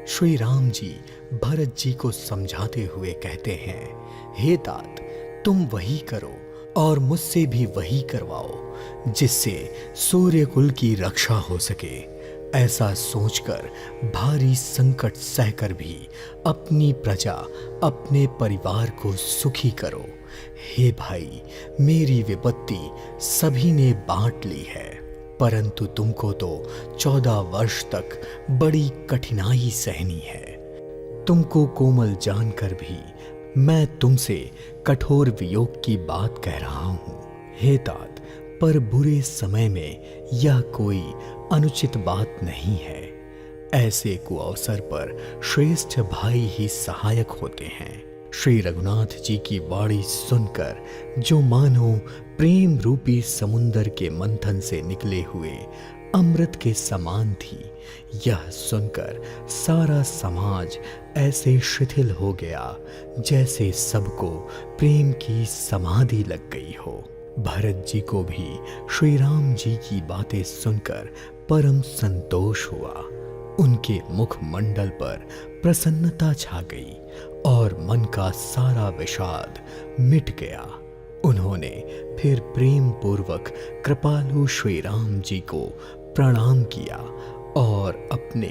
श्री राम जी भरत जी को समझाते हुए कहते हैं, हे तात, तुम वही करो और मुझसे भी वही करवाओ जिससे सूर्यकुल की रक्षा हो सके। ऐसा सोचकर भारी संकट सहकर भी अपनी प्रजा, अपने परिवार को सुखी करो। हे भाई, मेरी विपत्ति सभी ने बांट ली है, परंतु तुमको तो 14 वर्ष तक बड़ी कठिनाई सहनी है। तुमको कोमल जानकर भी मैं तुमसे कठोर वियोग की बात कह रहा हूं। हे तात, पर बुरे समय में यह कोई अनुचित बात नहीं है। ऐसे कुअवसर पर श्रेष्ठ भाई ही सहायक होते हैं। श्री रघुनाथ जी की वाणी सुनकर जो मानो प्रेम रूपी समुंदर के मंथन से निकले हुए अमृत के समान थी, यह सुनकर सारा समाज ऐसे शिथिल हो गया जैसे सबको प्रेम की समाधि लग गई हो। भरत जी को भी श्री राम जी की बातें सुनकर परम संतोष हुआ। उनके मुख मंडल पर प्रसन्नता छा गई और मन का सारा विषाद मिट गया। उन्होंने फिर प्रेम पूर्वक कृपालु श्री राम जी को प्रणाम किया और अपने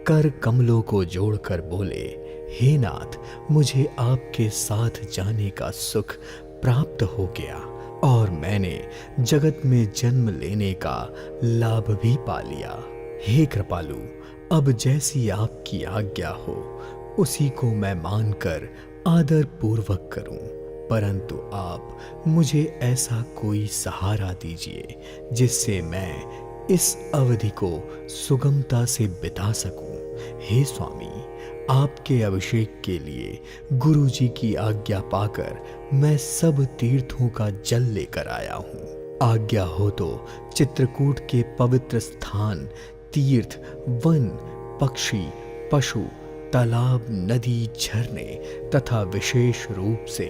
कर कमलों को जोड़कर बोले, हे नाथ, मुझे आपके साथ जाने का सुख प्राप्त हो गया और मैंने जगत में जन्म लेने का लाभ भी पा लिया। हे कृपालु, अब जैसी आपकी आज्ञा हो उसी को मैं मानकर आदर पूर्वक करूं, परंतु आप मुझे ऐसा कोई सहारा दीजिए जिससे मैं इस अवधि को सुगमता से बिता सकूं। हे स्वामी, आपके अभिषेक के लिए गुरु जी की आज्ञा पाकर मैं सब तीर्थों का जल लेकर आया हूं। आज्ञा हो तो चित्रकूट के पवित्र स्थान, तीर्थ, वन, पक्षी, पशु, तालाब, नदी, झरने तथा विशेष रूप से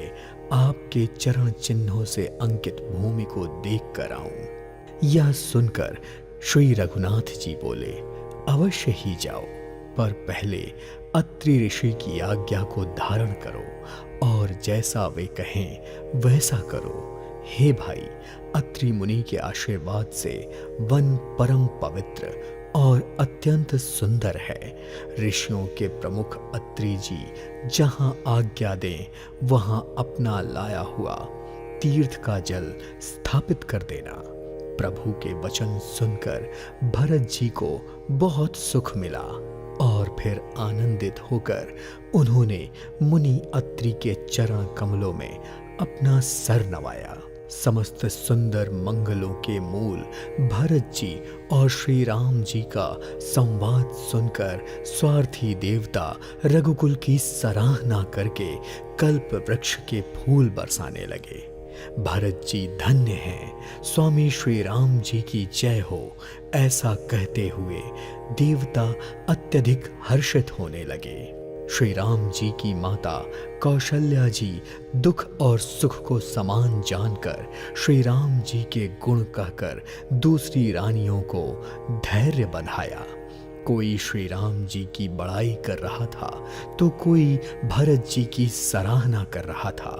आपके चरण चिन्हों से अंकित भूमि को देख कर आऊं। यह सुनकर श्री रघुनाथ जी बोले, अवश्य ही जाओ, पर पहले अत्रि ऋषि की आज्ञा को धारण करो और जैसा वे कहें वैसा करो। हे भाई, अत्रि मुनि के आशीर्वाद से वन परम पवित्र और अत्यंत सुंदर है। ऋषियों के प्रमुख अत्रि जी जहां आज्ञा दें वहां अपना लाया हुआ तीर्थ का जल स्थापित कर देना। प्रभु के वचन सुनकर भरत जी को बहुत सुख मिला और फिर आनंदित होकर उन्होंने मुनि अत्रि के चरण कमलों में अपना सर नवाया। समस्त सुंदर मंगलों के मूल भरत जी और श्री राम जी का संवाद सुनकर स्वार्थी देवता रघुकुल की सराहना करके कल्प वृक्ष के फूल बरसाने लगे। भरत जी धन्य हैं, स्वामी श्री राम जी की जय हो, ऐसा कहते हुए देवता अत्यधिक हर्षित होने लगे। श्री राम जी की माता कौशल्या जी दुख और सुख को समान जानकर श्री राम जी के गुण कहकर दूसरी रानियों को धैर्य बंधाया। कोई श्री राम जी की बड़ाई कर रहा था तो कोई भरत जी की सराहना कर रहा था।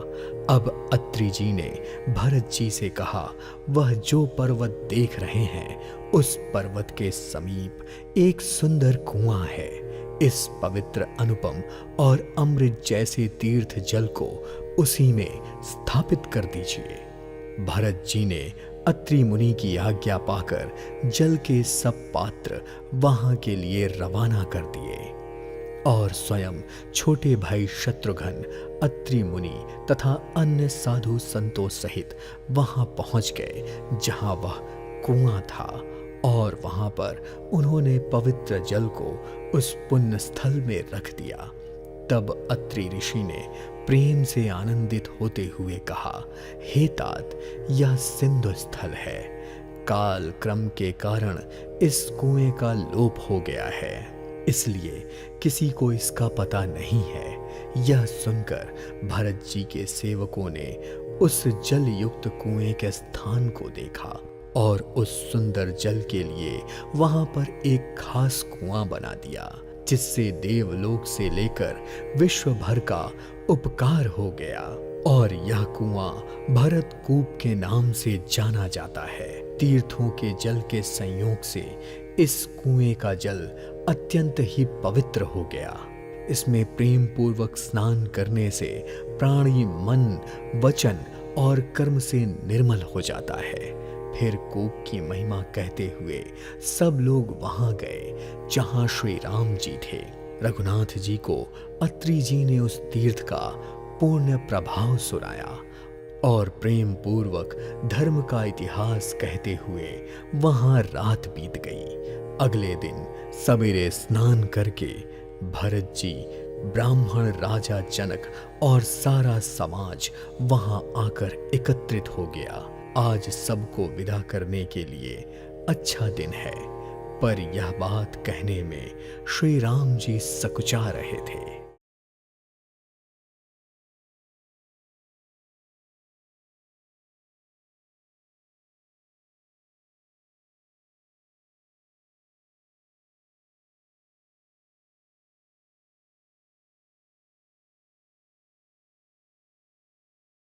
अब अत्रि जी ने भरत जी से कहा, वह जो पर्वत देख रहे हैं उस पर्वत के समीप एक सुंदर कुआं है। इस पवित्र, अनुपम और अमृत जैसे तीर्थ जल को उसी में स्थापित कर दीजिए। भरत जी ने अत्रि मुनि की आज्ञा पाकर जल के सब पात्र वहां के लिए रवाना कर दिए और स्वयं छोटे भाई शत्रुघ्न, अत्रि मुनि तथा अन्य साधु संतों सहित वहां पहुंच गए जहां वह कुआं था और वहां पर उन्होंने पवित्र जल को उस पुण्य स्थल में रख दिया। तब अत्रि ऋषि ने प्रेम से आनंदित होते हुए कहा, हे तात, यह सिंधु स्थल है। काल क्रम के कारण इस कुएं का लोप हो गया है, इसलिए किसी को इसका पता नहीं है। यह सुनकर भरत जी के सेवकों ने उस जल युक्त कुएं के स्थान को देखा और उस सुंदर जल के लिए वहां पर एक खास कुआं बना दिया। जिससे देवलोक से लेकर विश्व भर का उपकार हो गया। और यह कुआं भरत कूप के नाम से जाना जाता है। तीर्थों के जल के संयोग से इस कुएं का जल अत्यंत ही पवित्र हो गया। इसमें प्रेम पूर्वक स्नान करने से प्राणी मन, वचन और कर्म से निर्मल हो जाता है। फिर कूप की महिमा कहते हुए सब लोग वहां गए जहां श्री राम जी थे। रघुनाथ जी को अत्रि जी ने उस तीर्थ का पुण्य प्रभाव सुनाया और प्रेम पूर्वक धर्म का इतिहास कहते हुए वहां रात बीत गई। अगले दिन सवेरे स्नान करके भरत जी, ब्राह्मण, राजा जनक और सारा समाज वहां आकर एकत्रित हो गया। आज सबको विदा करने के लिए अच्छा दिन है, पर यह बात कहने में श्री राम जी सकुचा रहे थे।